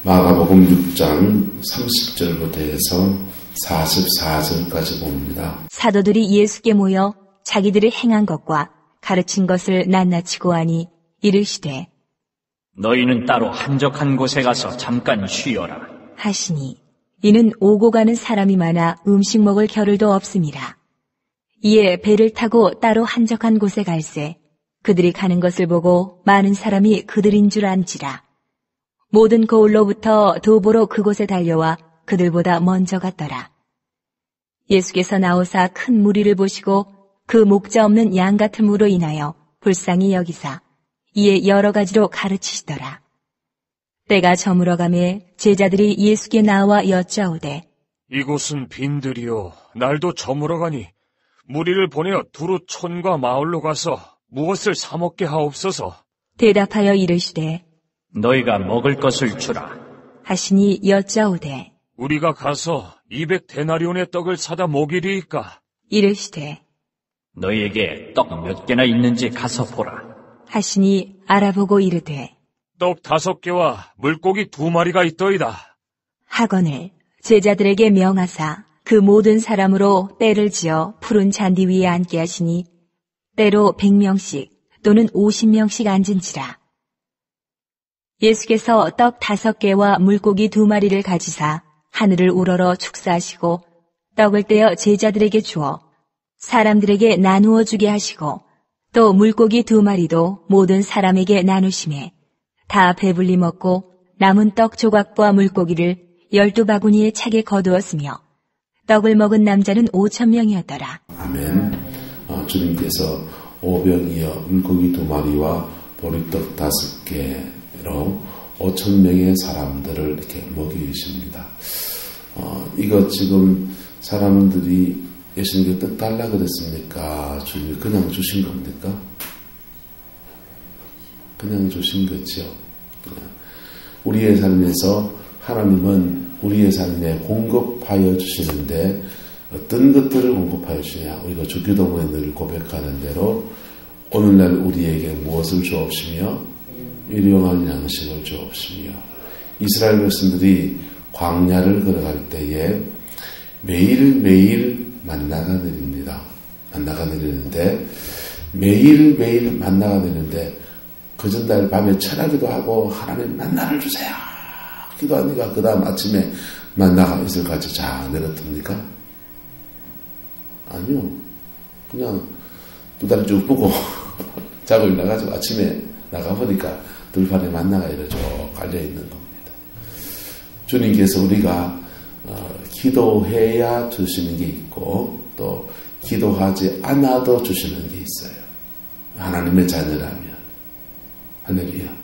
마가복음 6장 30절부터 해서 44절까지 봅니다. 사도들이 예수께 모여 자기들이 행한 것과 가르친 것을 낱낱이 고하니 이르시되 너희는 따로 한적한 곳에 가서 잠깐 쉬어라 하시니 이는 오고 가는 사람이 많아 음식 먹을 겨를도 없음이라. 이에 배를 타고 따로 한적한 곳에 갈새 그들이 가는 것을 보고 많은 사람이 그들인 줄 안지라. 모든 거울로부터 도보로 그곳에 달려와 그들보다 먼저 갔더라. 예수께서 나오사 큰 무리를 보시고 그 목자 없는 양 같음으로 인하여 불쌍히 여기사 이에 여러 가지로 가르치시더라. 때가 저물어가매 제자들이 예수께 나와 여짜오되 이곳은 빈들이요 날도 저물어가니 무리를 보내어 두루 촌과 마을로 가서 무엇을 사 먹게 하옵소서. 대답하여 이르시되 너희가 먹을 것을 주라 하시니 여짜오되 우리가 가서 200데나리온의 떡을 사다 먹이리이까. 이르시되 너희에게 떡 몇 개나 있는지 가서 보라 하시니 알아보고 이르되 떡 5개와 물고기 2마리가 있더이다. 하거늘 제자들에게 명하사 그 모든 사람으로 때를 지어 푸른 잔디 위에 앉게 하시니 때로 100명씩 또는 50명씩 앉은지라. 예수께서 떡 5개와 물고기 2마리를 가지사 하늘을 우러러 축사하시고 떡을 떼어 제자들에게 주어 사람들에게 나누어 주게 하시고 또 물고기 2마리도 모든 사람에게 나누시매 다 배불리 먹고 남은 떡 조각과 물고기를 12바구니에 차게 거두었으며 떡을 먹은 남자는 5,000명이었더라. 아멘. 주님께서 오병이어 물고기 2마리와 보리떡 5개로 5,000명의 사람들을 이렇게 먹이십니다. 이거 지금 사람들이 예수님께 떡 달라 그랬습니까? 주님이 그냥 주신 겁니까? 그냥 주신 거죠. 우리의 삶에서 하나님은 우리의 삶에 공급하여 주시는데 어떤 것들을 공급하여 주시냐? 우리가 주기도문에 늘 고백하는 대로 오늘날 우리에게 무엇을 주옵시며 일용할 양식을 주옵시며. 이스라엘 백성들이 광야를 걸어갈 때에 매일매일 만나가 내립니다. 만나가 내리는데 매일매일 만나가 내리는데 그 전날 밤에 철하기도 하고 하나님 만나를 주세요 기도하니까 그 다음 아침에 만나가 이슬같이 자 내렸습니까? 아니요. 그냥 2달 쭉 보고 자고 일어나가지고 아침에 나가보니까 들판에 만나가 이렇게 쭉 깔려있는 겁니다. 주님께서 우리가 기도해야 주시는 게 있고 또 기도하지 않아도 주시는 게 있어요. 하나님의 자녀라면. 할렐루야.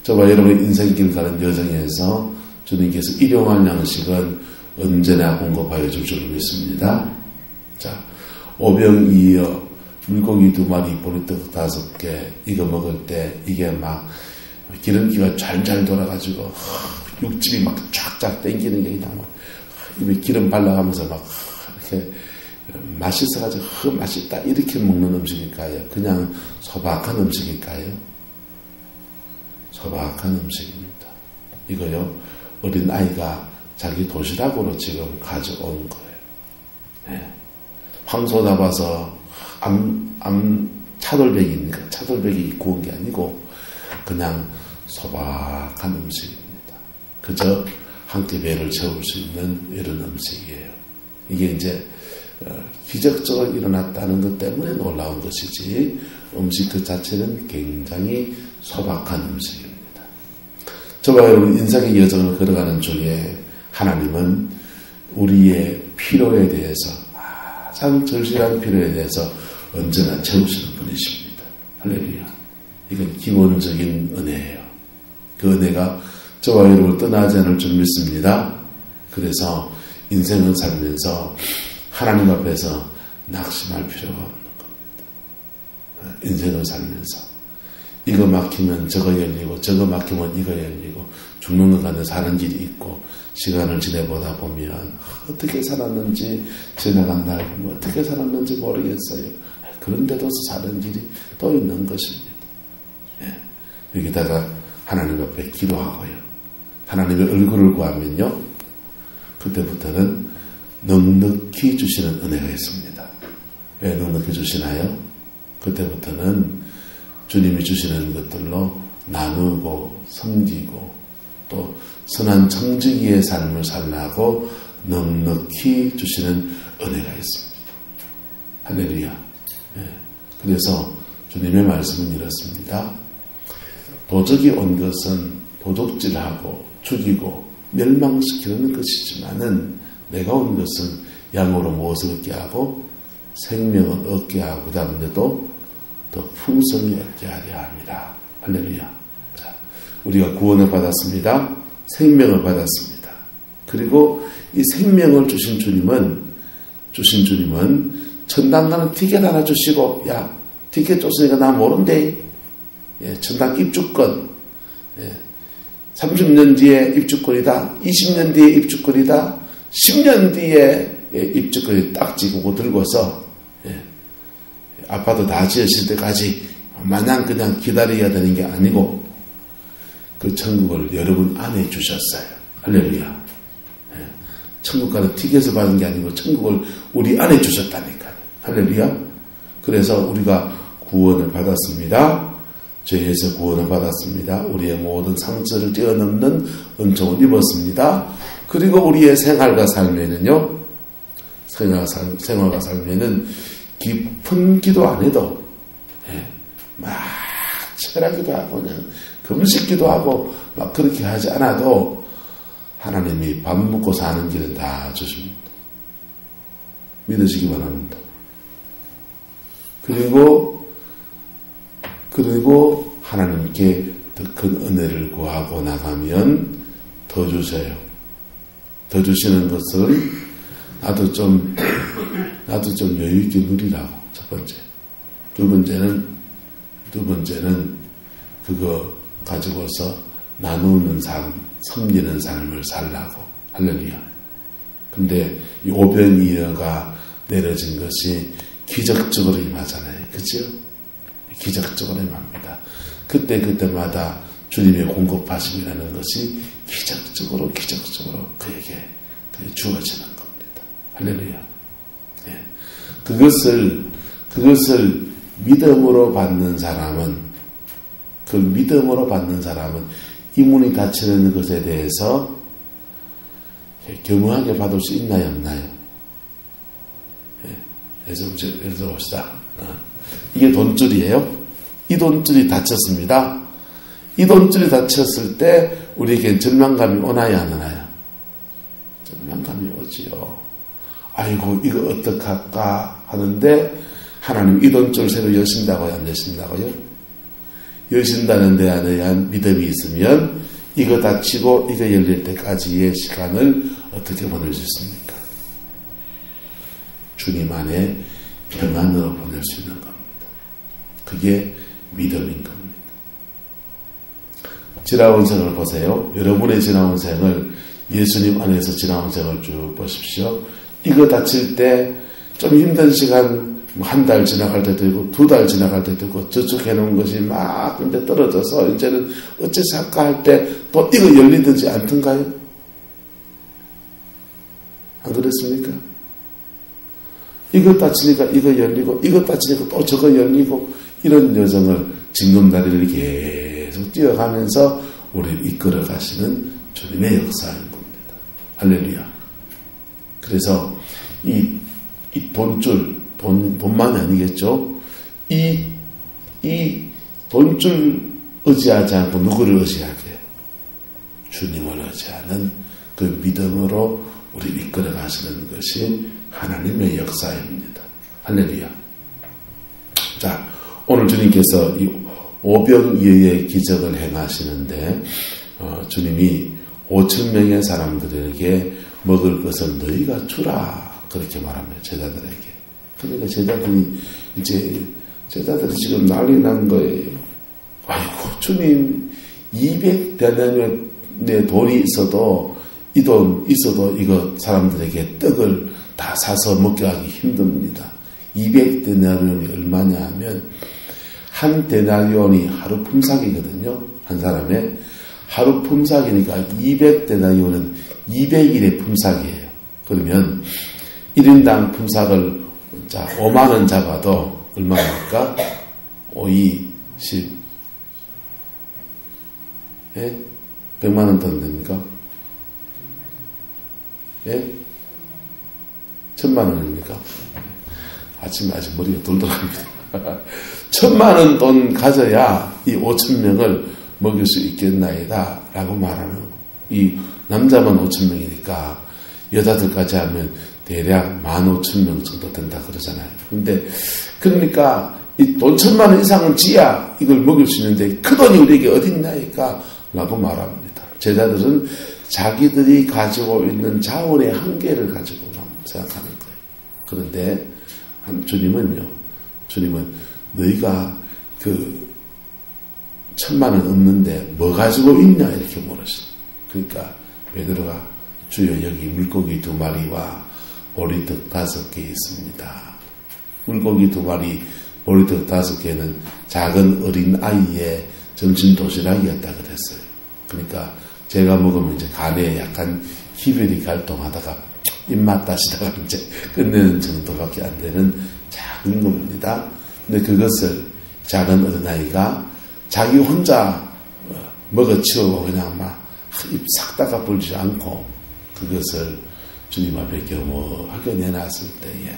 저와 여러분의 인생길 가는 여정에서 주님께서 일용할 양식은 언제나 공급하여 줄 줄 믿습니다. 자, 오병이어 물고기 2마리 보리떡 5개 이거 먹을 때 이게 막 기름기가 잘 돌아가지고 육즙이 막 쫙쫙 땡기는 게 그냥 막 입에 기름 발라가면서 막 이렇게 맛있어가지고 맛있다 이렇게 먹는 음식일까요? 그냥 소박한 음식일까요? 소박한 음식입니다. 이거요 어린 아이가 자기 도시락으로 지금 가져온 거예요. 네. 황소 잡아서 차돌박이니까 차돌박이 구운 게 아니고 그냥 소박한 음식입니다. 그저 한 끼 배를 채울 수 있는 이런 음식이에요. 이게 이제 기적적으로 일어났다는 것 때문에 놀라운 것이지 음식 그 자체는 굉장히 소박한 음식입니다. 저와 여러분 인생의 여정을 걸어가는 중에 하나님은 우리의 필요에 대해서 가장 절실한 필요에 대해서 언제나 채우시는 분이십니다. 할렐루야. 이건 기본적인 은혜예요. 그 은혜가 저와 여러분을 떠나지 않을 줄 믿습니다. 그래서 인생을 살면서 하나님 앞에서 낙심할 필요가 없는 겁니다. 인생을 살면서 이거 막히면 저거 열리고 저거 막히면 이거 열리고 죽는 것 같은 사는 길이 있고 시간을 지내보다 보면 어떻게 살았는지 지나간 날 어떻게 살았는지 모르겠어요. 그런데도 사는 길이 또 있는 것입니다. 여기다가 하나님 앞에 기도하고요. 하나님의 얼굴을 구하면요. 그때부터는 넉넉히 주시는 은혜가 있습니다. 왜 넉넉히 주시나요? 그때부터는 주님이 주시는 것들로 나누고 섬기고 또 선한 청지기의 삶을 살라고 넉넉히 주시는 은혜가 있습니다. 할렐루야. 그래서 주님의 말씀은 이렇습니다. 도적이 온 것은 도둑질하고 죽이고 멸망시키는 것이지만은 내가 온 것은 양으로 무엇을 얻게 하고 생명을 얻게 하고 그 다음에도 더 풍성히 얻게 하려 합니다. 할렐루야. 자, 우리가 구원을 받았습니다. 생명을 받았습니다. 그리고 이 생명을 주신 주님은 천당 가는 티켓 하나 주시고, 야, 티켓 줬으니까 나 모른대. 천당 입주권. 30년 뒤에 입주권이다. 20년 뒤에 입주권이다. 10년 뒤에 입주권이 딱 지고 들고서 아파트 다 지으실 때까지 마냥 그냥 기다려야 되는 게 아니고 그 천국을 여러분 안에 주셨어요. 할렐루야. 천국 가는 티켓을 받은 게 아니고 천국을 우리 안에 주셨다니까요. 할렐루야. 그래서 우리가 구원을 받았습니다. 죄에서 구원을 받았습니다. 우리의 모든 상처를 뛰어넘는 은총을 입었습니다. 그리고 우리의 생활과 삶에는요. 생활과 삶에는 깊은 기도 안 해도 막 철학기도 하고 그냥 금식기도 하고 막 그렇게 하지 않아도 하나님이 밥 먹고 사는 길은 다 주십니다. 믿으시기 바랍니다. 그리고 하나님께 더 큰 은혜를 구하고 나가면 더 주세요. 더 주시는 것을 나도 좀 여유있게 누리라고. 첫 번째. 두 번째는 그거 가지고서 나누는 삶, 섬기는 삶을 살라고. 할렐루야. 근데 이 오병이어가 내려진 것이 기적적으로 임하잖아요. 그죠? 기적적으로 임합니다. 그때마다 주님의 공급하심이라는 것이 기적적으로 그에게 주어지는 겁니다. 할렐루야. 예. 그것을 믿음으로 받는 사람은 이 문이 닫히는 것에 대해서 겸허하게 받을 수 있나요, 없나요? 예를 들어 봅시다. 이게 돈줄이에요. 이 돈줄이 닫혔습니다. 이 돈줄이 닫혔을 때 우리에겐 절망감이 오나요, 안 오나요? 절망감이 오지요. 아이고 이거 어떡할까 하는데 하나님 이 돈줄 새로 여신다고요, 안 여신다고요? 여신다는 데 대한 믿음이 있으면 이거 닫히고 이거 열릴 때까지의 시간을 어떻게 보낼 수 있습니까? 주님 안에 평안으로 보낼 수 있는 겁니다. 그게 믿음인 겁니다. 지나온 생을 보세요. 여러분의 지나온 생을 예수님 안에서 지나온 생을 쭉 보십시오. 이거 닫힐 때 좀 힘든 시간 한 달 지나갈 때도 있고 2달 지나갈 때도 있고 저축해놓은 것이 막 근데 떨어져서 이제는 어째서 할까 할 때 또 이거 열리든지 않던가요? 안 그랬습니까? 이거 닫히니까 이거 열리고 이거 닫히니까 또 저거 열리고 이런 여정을 징검다리를 계속 뛰어가면서 우리를 이끌어 가시는 주님의 역사인 겁니다. 할렐루야. 그래서 이 돈만이 아니겠죠. 이 돈줄 의지하지 않고 누구를 의지하게 해요? 주님을 의지하는 그 믿음으로 우리를 이끌어 가시는 것이 하나님의 역사입니다. 할렐루야. 자, 오늘 주님께서 이 오병이어의 기적을 행하시는데 주님이 5,000명의 사람들에게 먹을 것을 너희가 주라 그렇게 말합니다. 제자들에게. 그러니까 제자들이 지금 난리 난 거예요. 아이고 주님 200데나리온의 돈이 있어도 이 돈 있어도 이거 사람들에게 떡을 다 사서 먹게 하기 힘듭니다. 200데나리온이 얼마냐 하면 한 데나리온이 하루 품삯이거든요. 한 사람의. 하루 품삯이니까 200데나리온은 200일의 품삯이에요. 그러면 1인당 품삯을 5만 원 잡아도 얼마입니까? 5, 2, 10. 예? 100만 원 돈 됩니까? 예? 1000만 원입니까? 아침에 아직 머리가 돌돌합니다. 1000만 원 돈 가져야 이 5,000명을 먹일 수 있겠나이다 라고 말하는 거. 이 남자만 5,000명이니까 여자들까지 하면 대략 15,000명 정도 된다 그러잖아요. 근데 그러니까 이 돈 1000만 원 이상은 지야 이걸 먹일 수 있는데 그 돈이 우리에게 어디 있나이까 라고 말합니다. 제자들은 자기들이 가지고 있는 자원의 한계를 가지고만 생각하는 거예요. 그런데 주님은 너희가 그 1000만 원 없는데 뭐 가지고 있냐 이렇게 물으시죠. 그러니까 베드로가 주여 여기 물고기 2마리와 보리떡 5개 있습니다. 물고기 2마리, 보리떡 5개는 작은 어린 아이의 점심 도시락이었다 그랬어요. 그러니까 제가 먹으면 이제 간에 약간 기별이 갈동하다가 입맛 다시다가 이제 끝내는 정도밖에 안 되는 작은 겁니다. 근데 그것을 작은 어린아이가 자기 혼자 먹어치우고 그냥 막 입 싹 닦아 불지 않고 그것을 주님 앞에 겸허하게 내놨을 때에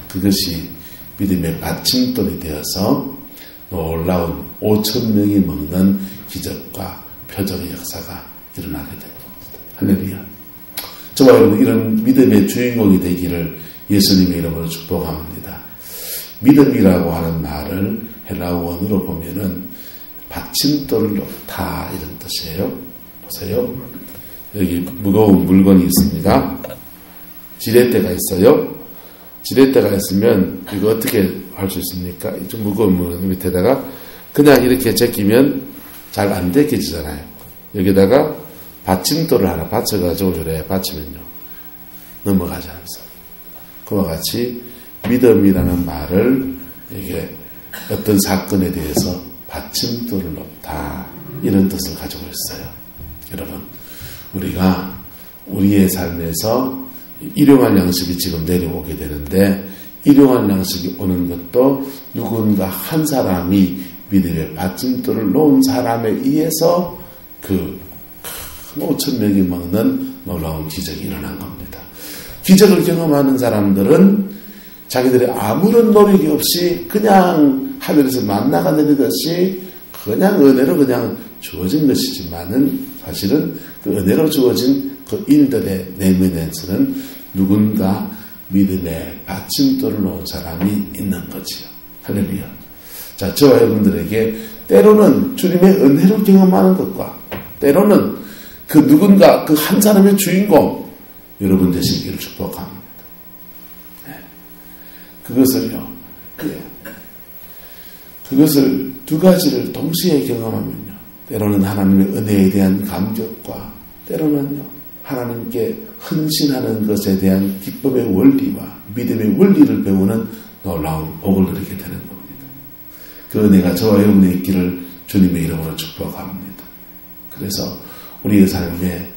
그것이 믿음의 받침돌이 되어서 놀라운 5,000명이 먹는 기적과 표적의 역사가 일어나게 된 겁니다. 할렐루야. 저와 여러분 이런 믿음의 주인공이 되기를 예수님의 이름으로 축복합니다. 믿음이라고 하는 말을 헬라어 원어로 보면은 받침돌을 놓다 이런 뜻이에요. 보세요. 여기 무거운 물건이 있습니다. 지렛대가 있어요. 지렛대가 있으면 이거 어떻게 할 수 있습니까? 좀 무거운 물건 밑에다가 그냥 이렇게 제끼면 잘 안 제껴지잖아요. 여기다가 받침돌을 하나 받쳐가지고 이래 받치면요 넘어가지 않습니다. 그와 같이 믿음이라는 말을 이게 어떤 사건에 대해서 받침돌을 놓다 이런 뜻을 가지고 있어요. 여러분 우리가 우리의 삶에서 일용할 양식이 지금 내려오게 되는데 일용할 양식이 오는 것도 누군가 한 사람이 믿음의 받침돌을 놓은 사람에 의해서 그 5,000명이 먹는 놀라운 기적이 일어난 겁니다. 기적을 경험하는 사람들은 자기들의 아무런 노력이 없이 그냥 하늘에서 만나가 내리듯이 그냥 은혜로 그냥 주어진 것이지만은 사실은 그 은혜로 주어진 그 일들의 내면에서는 누군가 믿음의 받침돌을 놓은 사람이 있는 거지요. 할렐루야. 자, 저와 여러분들에게 때로는 주님의 은혜를 경험하는 것과 때로는 그 누군가 그 한 사람의 주인공 여러분 되시기를 축복합니다. 네. 그것을 두 가지를 동시에 경험하면요. 때로는 하나님의 은혜에 대한 감격과 때로는요. 하나님께 헌신하는 것에 대한 기쁨의 원리와 믿음의 원리를 배우는 놀라운 복을 누리게 되는 겁니다. 그 은혜가 저와 여러분의 있기를 주님의 이름으로 축복합니다. 그래서 우리의 삶에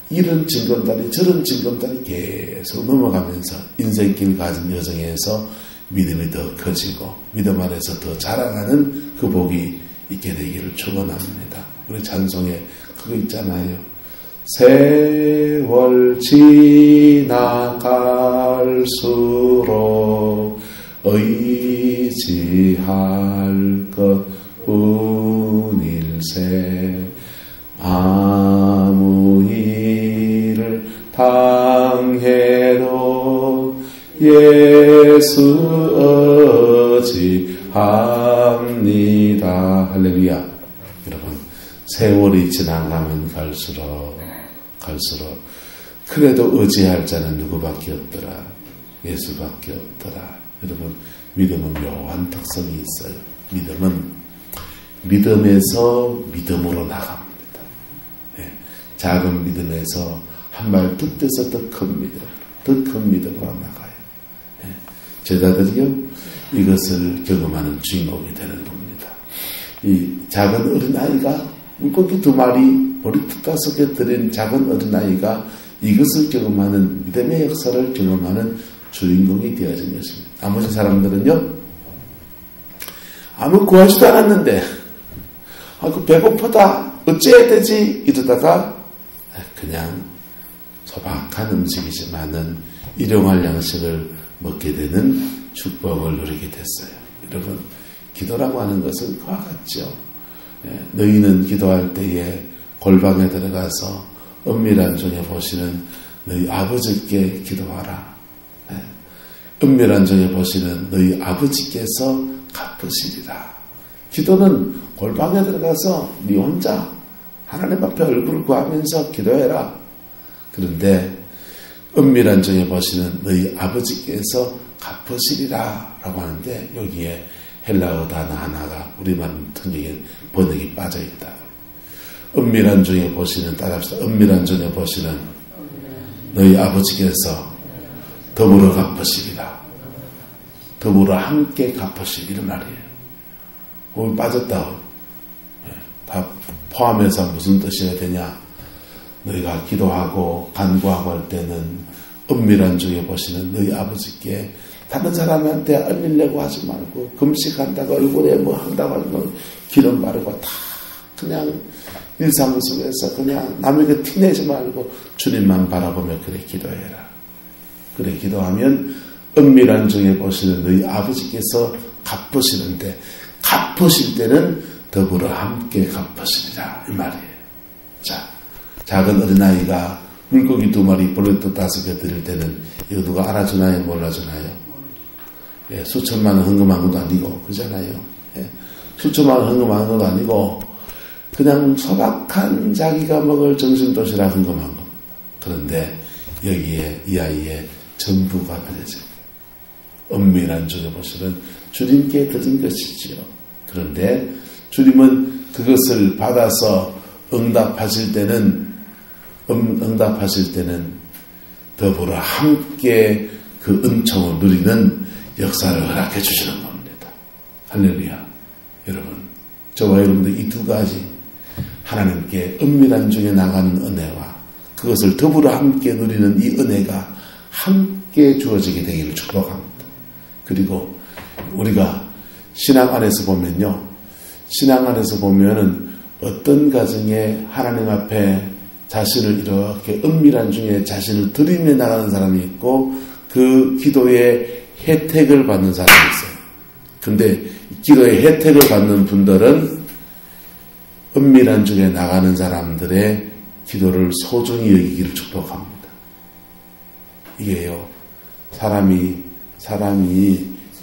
이런 징검다리 저런 징검다리 계속 넘어가면서 인생길 가진 여정에서 믿음이 더 커지고 믿음 안에서 더 자라나는 그 복이 있게 되기를 축원합니다. 우리 찬송에 그거 있잖아요. 세월 지나갈수록 의지할 것 뿐일세 아무 일을 당해도 예수 의지합니다. 할렐루야. 여러분 세월이 지나가면 갈수록 그래도 의지할 자는 누구밖에 없더라. 예수밖에 없더라. 여러분 믿음은 묘한 특성이 있어요. 믿음은 믿음에서 믿음으로 나갑니다. 네. 작은 믿음에서 한 발 더 떼서 더 큰 믿음, 더 큰 믿음으로 나가요. 네. 제자들이요 이것을 경험하는 주인공이 되는 겁니다. 이 작은 어린아이가 물고기 2마리 보리떡 5개 드린 작은 어린아이가 이것을 경험하는 믿음의 역사를 경험하는 주인공이 되어진 것입니다. 나머지 사람들은요, 아무 구하지도 않았는데 배고프다 어째야 되지 이러다가 그냥 소박한 음식이지만은 일용할 양식을 먹게 되는 축복을 누리게 됐어요. 여러분, 기도라고 하는 것은 그와 같죠. 너희는 기도할 때에 골방에 들어가서 은밀한 중에 보시는 너희 아버지께 기도하라. 은밀한 중에 보시는 너희 아버지께서 갚으시리라. 기도는 골방에 들어가서 네 혼자 하나님 앞에 얼굴을 구하면서 기도해라. 그런데 은밀한 중에 보시는 너희 아버지께서 갚으시리라 라고 하는데 여기에 헬라어 단어 하나가 우리말 통역에 번역이 빠져있다. 은밀한 중에 보시는, 따라합시다. 은밀한 중에 보시는 너희 아버지께서 더불어 갚으시리라. 더불어 함께 갚으시리라 말이에요. 거기 빠졌다. 다 포함해서 무슨 뜻이어야 되냐. 너희가 기도하고 간구하고 할 때는 은밀한 중에 보시는 너희 아버지께 다른 사람한테 얼리려고 하지 말고 금식한다고 얼굴에 뭐 한다고 하면 기름 바르고 다 그냥 일상 속에서 그냥 남에게 티내지 말고 주님만 바라보며 그래 기도해라. 그래 기도하면 은밀한 중에 보시는 너희 아버지께서 갚으시는데 갚으실 때는 더불어 함께 갚으시리라 이 말이에요. 자, 작은 어린아이가 물고기 2마리 보리떡 5개 드릴 때는 이거 누가 알아주나요? 몰라주나요? 예, 수천만 원 헌금한 것도 아니고 그러잖아요. 예, 수천만 원 헌금한 것도 아니고 그냥 소박한 자기가 먹을 정신도시락 헌금한 겁니다. 그런데 여기에 이 아이의 전부가 그려져요. 은밀한 중에 보시면 주님께 드린 것이지요. 그런데 주님은 그것을 받아서 응답하실 때는 더불어 함께 그 은총을 누리는 역사를 허락해 주시는 겁니다. 할렐루야. 여러분, 저와 여러분들 이 2가지 하나님께 은밀한 중에 나가는 은혜와 그것을 더불어 함께 누리는 이 은혜가 함께 주어지게 되기를 축복합니다. 그리고 우리가 신앙 안에서 보면요, 신앙 안에서 보면은 어떤 가정에 하나님 앞에 자신을 이렇게 은밀한 중에 자신을 드리며 나가는 사람이 있고 그 기도의 혜택을 받는 사람이 있어요. 근데 기도의 혜택을 받는 분들은 은밀한 중에 나가는 사람들의 기도를 소중히 여기기를 축복합니다. 이게요, 사람이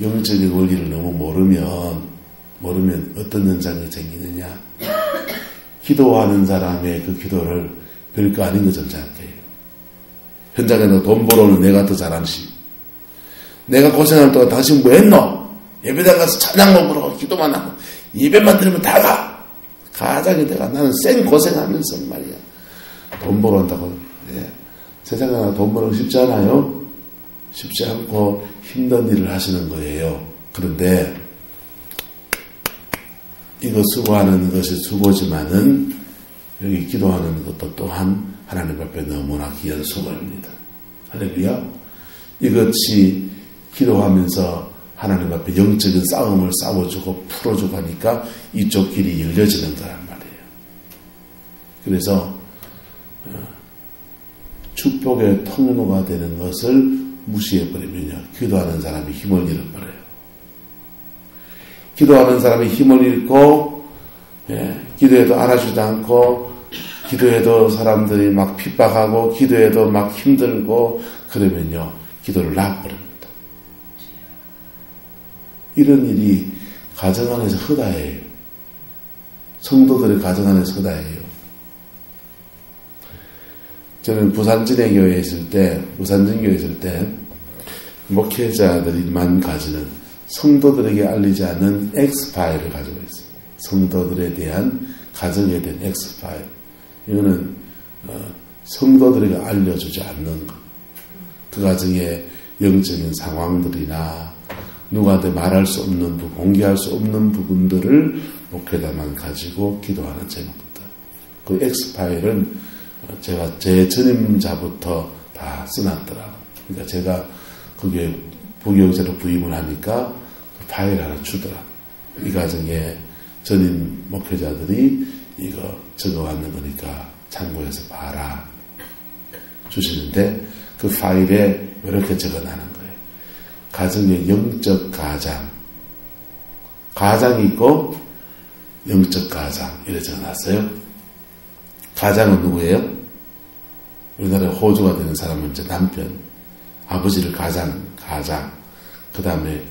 영적인 원리를 너무 모르면 어떤 현상이 생기느냐. 기도하는 사람의 그 기도를 별거 아닌 것처럼 생각해요. 현장에서 돈 벌어오는 내가 더 잘하지. 내가 고생할 동안 당신 뭐 했노? 예배당 가서 찬양만 부르고 기도만 하고 예배만 들으면 다 가. 가장이 내가 나는 쌩 고생하면서 말이야. 돈 벌어온다고. 예. 세상에 돈 벌기 쉽지 않아요. 쉽지 않고 힘든 일을 하시는 거예요. 그런데 이거 수고하는 것이 수고지만은 여기 기도하는 것도 또한 하나님 앞에 너무나 귀한 수고입니다. 할렐루야. 이것이 기도하면서 하나님 앞에 영적인 싸움을 싸워주고 풀어주고 하니까 이쪽 길이 열려지는 거란 말이에요. 그래서 축복의 통로가 되는 것을 무시해버리면요, 기도하는 사람이 힘을 잃어버려요. 기도하는 사람이 힘을 잃고, 기도해도 알아주지도 않고, 기도해도 사람들이 막 핍박하고, 기도해도 막 힘들고, 그러면요, 기도를 놔버립니다. 이런 일이 가정 안에서 허다해요. 성도들의 가정 안에서 허다해요. 저는 부산진의 교회에 있을 때, 부산진교회에 있을 때, 목회자들이만 가지는 성도들에게 알리지 않는 X파일을 가지고 있어요. 성도들에 대한, 가정에 대한 X파일. 이거는, 성도들에게 알려주지 않는 것. 그 가정의 영적인 상황들이나, 누구한테 말할 수 없는 부분, 공개할 수 없는 부분들을 목회자만 가지고 기도하는 제목들. 그 X파일은 제가 제 전임자부터 다 써놨더라고요. 그러니까 제가 거기에 부교육자로 부임을 하니까 그 파일 하나 주더라고요. 이 과정에 전임 목회자들이 이거 적어왔는 거니까 참고해서 봐라 주시는데 그 파일에 이렇게 적어놔는 거예요. 가정의 영적 가장, 가장이 있고 영적 가장 이렇게 적어놨어요. 가장은 누구예요? 우리나라에 호주가 되는 사람은 이제 남편, 아버지를 가장, 그 다음에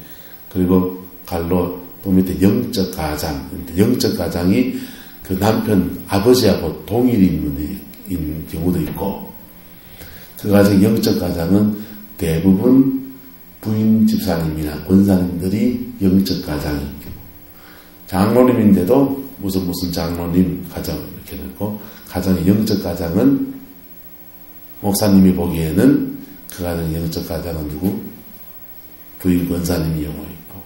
그리고 갈로 또 밑에 영적 가장, 영적 가장이 그 남편 아버지하고 동일인 경우도 있고, 그 가정 영적 가장은 대부분 부인 집사님이나 권사님들이 영적 가장이 있고, 장로님인데도 무슨 장로님 가정 이렇게 있고, 가정의 영적 가장은 목사님이 보기에는 그 가정의 영적 가장은 누구? 부인 권사님이 영어 있고,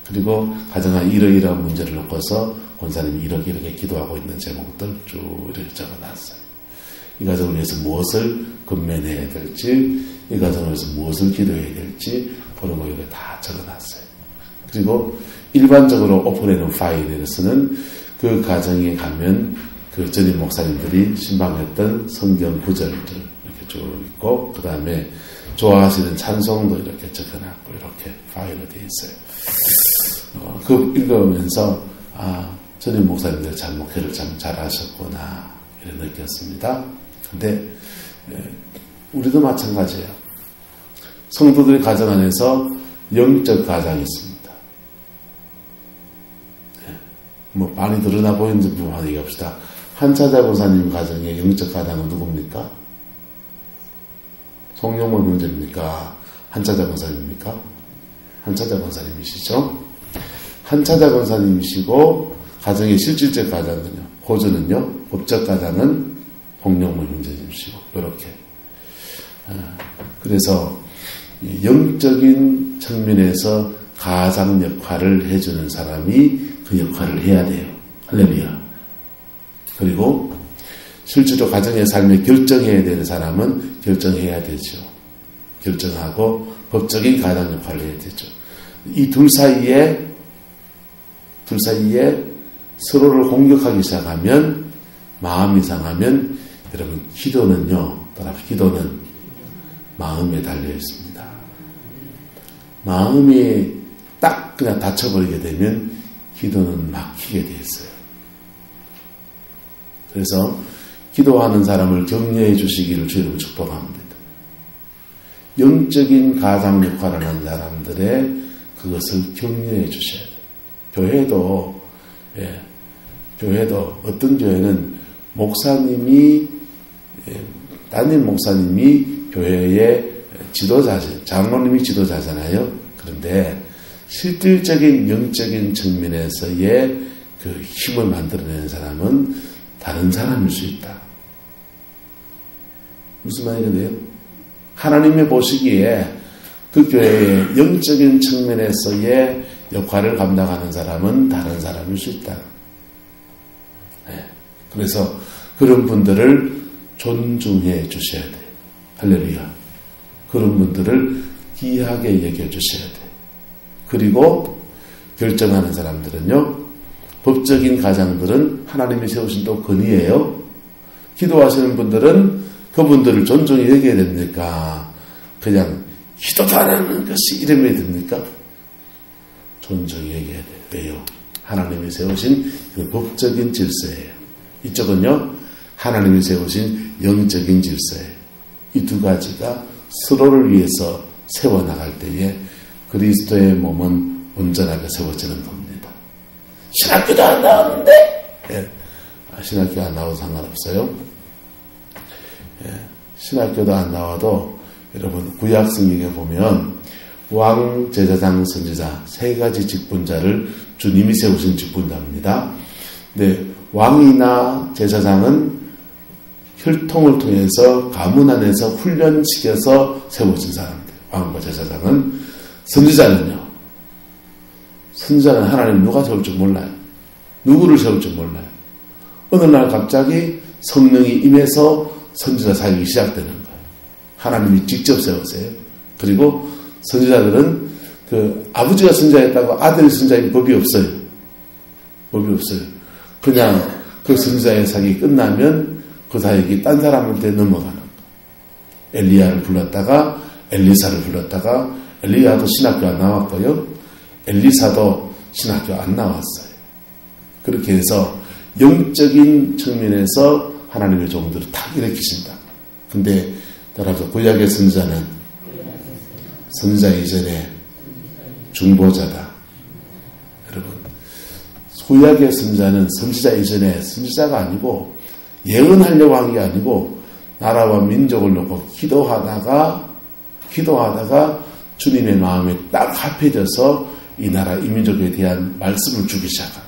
그리고 가정의 이러이러한 문제를 놓고서 권사님이 이렇게 기도하고 있는 제목들 쭉 이렇게 적어놨어요. 이 가정을 위해서 무엇을 건면해야 될지, 이 가정을 위해서 무엇을 기도해야 될지 그런 거 이렇게 다 적어놨어요. 그리고 일반적으로 오픈해놓은 파일에서는 그 가정에 가면 그 전임 목사님들이 신방했던 성경 구절들 이렇게 쭉 있고, 그 다음에 좋아하시는 찬송도 이렇게 적어놨고, 이렇게 파일로 되어 있어요. 그 읽으면서, 전임 목사님들 참 목회를 참 잘하셨구나, 이렇게 느꼈습니다. 근데, 우리도 마찬가지예요. 성도들의 가정 안에서 영적 가장이 있습니다. 뭐, 많이 드러나 보이는지 한번 얘기합시다. 한차자 권사님 가정의 영적 가장은 누굽니까? 송영문 형제입니까? 한차자 권사님입니까? 한차자 권사님이시죠? 한차자 권사님이시고, 가정의 실질적 가장은요, 호주는요, 법적 가장은 홍영문 형제님이시고, 이렇게. 그래서, 영적인 측면에서 가장 역할을 해주는 사람이 그 역할을 해야 돼요. 할렐루야. 그리고 실제로 가정의 삶에 결정해야 되는 사람은 결정해야 되죠. 결정하고 법적인 가장 역할을 해야 되죠. 이 둘 사이에 서로를 공격하기 시작하면, 마음이 상하면, 여러분 기도는요, 기도는 마음에 달려 있습니다. 마음이 딱 그냥 닫혀버리게 되면 기도는 막히게 돼 있어요. 그래서 기도하는 사람을 격려해 주시기를 주님으로 축복합니다. 영적인 가장 역할을 하는 사람들의 그것을 격려해 주셔야 돼요. 교회도 어떤 교회는 목사님이, 담임 목사님이 교회의 지도자죠. 장로님이 지도자잖아요. 그런데 실질적인 영적인 측면에서의 그 힘을 만들어내는 사람은 다른 사람일 수 있다. 무슨 말이냐 돼요? 하나님이 보시기에 그 교회의 영적인 측면에서의 역할을 감당하는 사람은 다른 사람일 수 있다. 그래서 그런 분들을 존중해 주셔야 돼요. 할렐루야. 그런 분들을 귀하게 여겨 주셔야 돼요. 그리고 결정하는 사람들은요, 법적인 가장들은 하나님이 세우신 또 건의예요. 기도하시는 분들은 그분들을 존중히 여겨야 됩니까? 그냥 기도도 안 하는 것이 이름이 됩니까? 존중히 여겨야 돼요. 왜요? 하나님이 세우신 그 법적인 질서예요. 이쪽은요, 하나님이 세우신 영적인 질서예요. 이 두 가지가 서로를 위해서 세워나갈 때에 그리스도의 몸은 온전하게 세워지는 겁니다. 신학교도 안 나오는데? 신학교 안 나와도 상관없어요. 신학교도 안 나와도 여러분 구약 성경에 보면 왕, 제사장, 선지자 세 가지 직분자를 주님이 세우신 직분자입니다. 근데 왕이나 제사장은 혈통을 통해서 가문 안에서 훈련시켜서 세워진 사람들. 왕과 제사장은. 선지자는요. 선지자는 하나님 누가 세울 줄 몰라요. 누구를 세울 줄 몰라요. 어느 날 갑자기 성령이 임해서 선지자 사역이 시작되는 거예요. 하나님이 직접 세우세요. 그리고 선지자들은 아버지가 선지자였다고 아들이 선지자인 법이 없어요. 법이 없어요. 그냥 그 선지자의 사역이 끝나면 그 사역이 딴 사람한테 넘어가는 거예요. 엘리야를 불렀다가 엘리사를 불렀다가 엘리야도 신학교 안 나왔고요. 엘리사도 신학교 안 나왔어요. 그렇게 해서 영적인 측면에서 하나님의 종들을 다 일으키신다. 근데 따라서 구약의 선지자는 선지자 이전에 중보자다. 여러분, 구약의 선지자는 선지자 이전에 선지자가 아니고 예언하려고 한 게 아니고 나라와 민족을 놓고 기도하다가 주님의 마음에 딱 합해져서 이 나라 이 민족에 대한 말씀을 주기 시작합니다.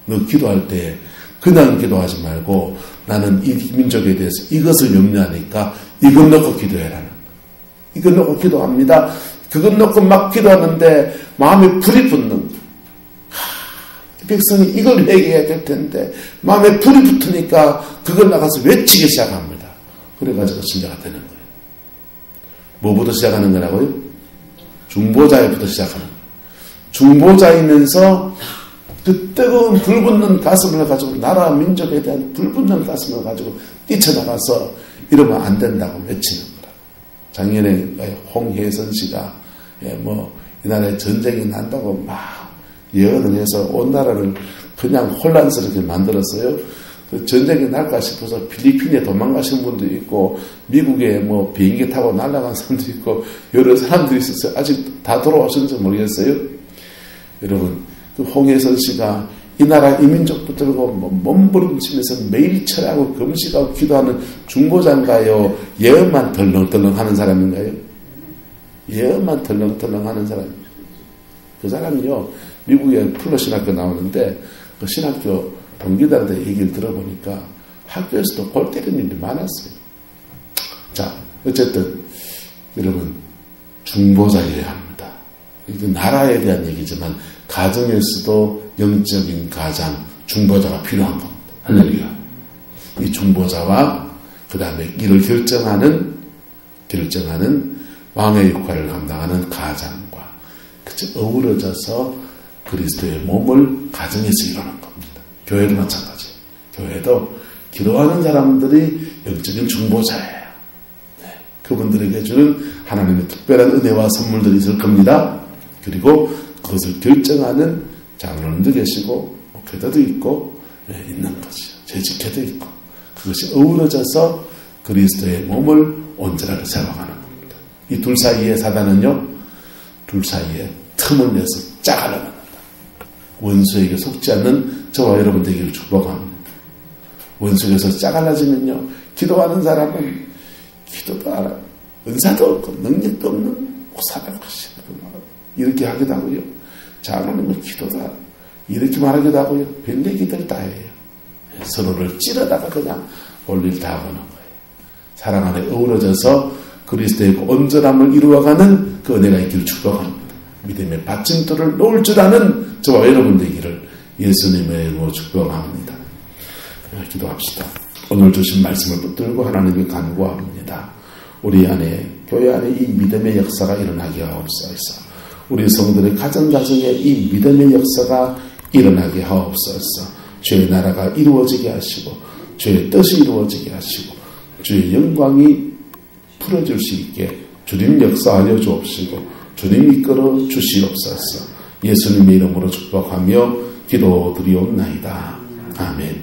너 기도할 때 그냥 기도하지 말고 나는 이 민족에 대해서 이것을 염려하니까 이것 놓고 기도해라는 거예요. 이것 놓고 기도합니다. 그것 놓고 막 기도하는데 마음에 불이 붙는 거예요. 백성이 이걸 회개해야 될 텐데 마음에 불이 붙으니까 그걸 나가서 외치기 시작합니다. 그래가지고 진짜가 되는 거예요. 뭐부터 시작하는 거라고요? 중보자부터 시작하는 거예요. 중보자이면서 그 뜨거운 불붙는 가슴을 가지고 나라 민족에 대한 불붙는 가슴을 가지고 뛰쳐나가서 이러면 안 된다고 외치는 거라고. 작년에 홍혜선 씨가 이 나라에 전쟁이 난다고 막 예언을 해서 온 나라를 그냥 혼란스럽게 만들었어요. 그 전쟁이 날까 싶어서 필리핀에 도망가신 분도 있고 미국에 비행기 타고 날아간 사람도 있고 여러 사람들이 있었어요. 아직 다 돌아오셨는지 모르겠어요. 여러분, 그 홍혜선 씨가 이 나라 이민족 붙들고 몸부림치면서 매일 철하고 금식하고 기도하는 중보자인가요? 예언만 덜렁덜렁 하는 사람인가요? 예언만 덜렁덜렁 하는 사람이에요. 그 사람이요, 미국에 플러 신학교 나오는데 그 신학교 동기들한테 얘기를 들어보니까 학교에서도 골 때리는 일이 많았어요. 자, 어쨌든 여러분, 중보자여야 합니다. 이게 나라에 대한 얘기지만 가정에서도 영적인 가장 중보자가 필요한 겁니다. 할렐루야. 이 중보자와 그 다음에 이를 결정하는 왕의 역할을 감당하는 가장과 같이 어우러져서 그리스도의 몸을 가정에서 이루는 겁니다. 교회도 마찬가지예요. 교회도 기도하는 사람들이 영적인 중보자예요. 네. 그분들에게 주는 하나님의 특별한 은혜와 선물들이 있을 겁니다. 그리고 그것을 결정하는 장로님도 계시고 목회자도 있고 있는 거죠. 재직회도 있고 그것이 어우러져서 그리스도의 몸을 온전하게 세워가는 겁니다. 이 둘 사이에 사단은요, 둘 사이에 틈을 내서 짜가려고 합니다. 원수에게 속지 않는 저와 여러분 되기를 축복합니다. 원수에게서 짜갈라지면요, 기도하는 사람은 기도도 안 하고 은사도 없고 능력도 없는 살아가고 이렇게 하기도 하고요. 장로님은 기도도 안 하고 이렇게 말하기도 하고요. 별얘기들 다 해요. 서로를 찌르다가 그냥 올 일 다 하는 거예요. 사랑 안에 어우러져서 그리스도의 온전함을 이루어가는 그 은혜가 있기를 축복합니다. 믿음의 받침돌을 놓을 줄 아는 저와 여러분 되기를 예수님의 이름으로 축복합니다. 기도합시다. 오늘 주신 말씀을 붙들고 하나님께 간구합니다. 우리 안에, 교회 안에 이 믿음의 역사가 일어나게 하옵소서. 우리 성도들의 가정가정에 이 믿음의 역사가 일어나게 하옵소서. 주의 나라가 이루어지게 하시고 주의 뜻이 이루어지게 하시고 주의 영광이 풀어질 수 있게 주님 역사하여 주옵시고 주님 이끌어 주시옵소서. 예수님의 이름으로 축복하며 기도드리옵나이다. 아멘.